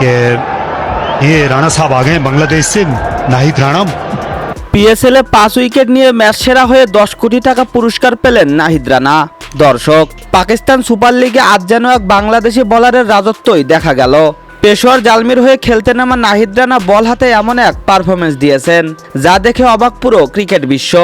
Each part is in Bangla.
कि ये राणा साहब आ गए बांग्लादेश से, नाहिद राणा। পিএসএল এ 5 উইকেট নিয়ে ম্যাচ সেরা হয়ে 10 কোটি টাকা পুরস্কার পেলেন নাহিদ রানা। দর্শক, পাকিস্তান সুপার লিগে আজ যেন এক বাংলাদেশি বোলারের রাজত্বই দেখা গেল। পেশোয়ার জালমির হয়ে খেলতে নামা নাহিদ রানা বল হাতে এমন এক পারফরমেন্স দিয়েছেন যা দেখে অবাক পুরো ক্রিকেট বিশ্ব।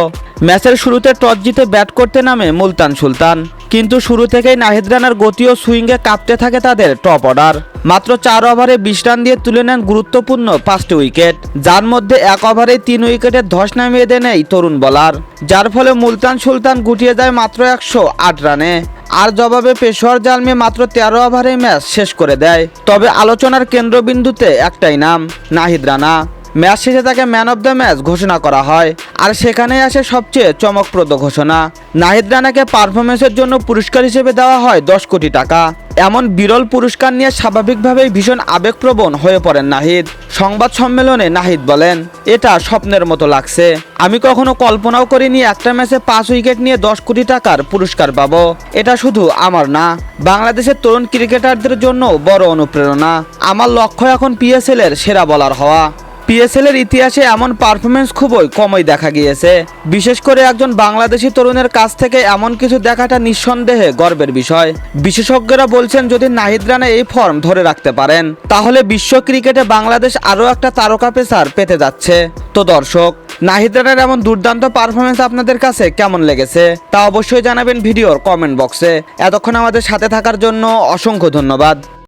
ম্যাচের শুরুতে টস জিতে ব্যাট করতে নামে মুলতান সুলতান, কিন্তু শুরু থেকেই নাহিদ রানার গতি ও সুইংয়ে কাঁপতে থাকে তাদের টপ অর্ডার। মাত্র 4 ওভারে 20 রান দিয়ে তুলে নেন গুরুত্বপূর্ণ 5টি উইকেট, যার মধ্যে 1 ওভারে 3 উইকেটের ধস নামিয়ে দেন এই তরুণ বোলার, যার ফলে মুলতান সুলতান গুটিয়ে যায় মাত্র 108 রানে। আর জবাবে পেশোয়ার জালমি মাত্র 13 ওভারে ম্যাচ শেষ করে দেয়। তবে আলোচনার কেন্দ্রবিন্দুতে একটাই নাম, নাহিদ রানা। ম্যাচ শেষে তাকে ম্যান অব দ্য ম্যাচ ঘোষণা করা হয়, আর সেখানেই আসে সবচেয়ে চমকপ্রদ ঘোষণা। নাহিদ রানাকে পারফরমেন্সের জন্য পুরস্কার হিসেবে দেওয়া হয় 10 কোটি টাকা। এমন বিরল পুরস্কার নিয়ে স্বাভাবিকভাবেই ভীষণ আবেগপ্রবণ হয়ে পড়েন নাহিদ। সংবাদ সম্মেলনে নাহিদ বলেন, এটা স্বপ্নের মতো লাগছে। আমি কখনো কল্পনাও করিনি একটা ম্যাচে 5 উইকেট নিয়ে 10 কোটি টাকার পুরস্কার পাবো। এটা শুধু আমার না, বাংলাদেশের তরুণ ক্রিকেটারদের জন্য বড় অনুপ্রেরণা। আমার লক্ষ্য এখন পিএসএল এর সেরা বোলার হওয়া। পিএসএল এর ইতিহাসে এমন পারফরমেন্স খুবই কমই দেখা গিয়েছে। বিশেষ করে একজন বাংলাদেশি তরুণের কাছ থেকে এমন কিছু দেখাটা নিঃসন্দেহে গর্বের বিষয়। বিশেষজ্ঞরা বলছেন, যদি নাহিদ রানা এই ফর্ম ধরে রাখতে পারেন তাহলে বিশ্ব ক্রিকেটে বাংলাদেশ আরও একটা তারকা পেসার পেতে যাচ্ছে। তো দর্শক, নাহিদ রানার এমন দুর্দান্ত পারফরমেন্স আপনাদের কাছে কেমন লেগেছে তা অবশ্যই জানাবেন ভিডিওর কমেন্ট বক্সে। এতক্ষণ আমাদের সাথে থাকার জন্য অসংখ্য ধন্যবাদ।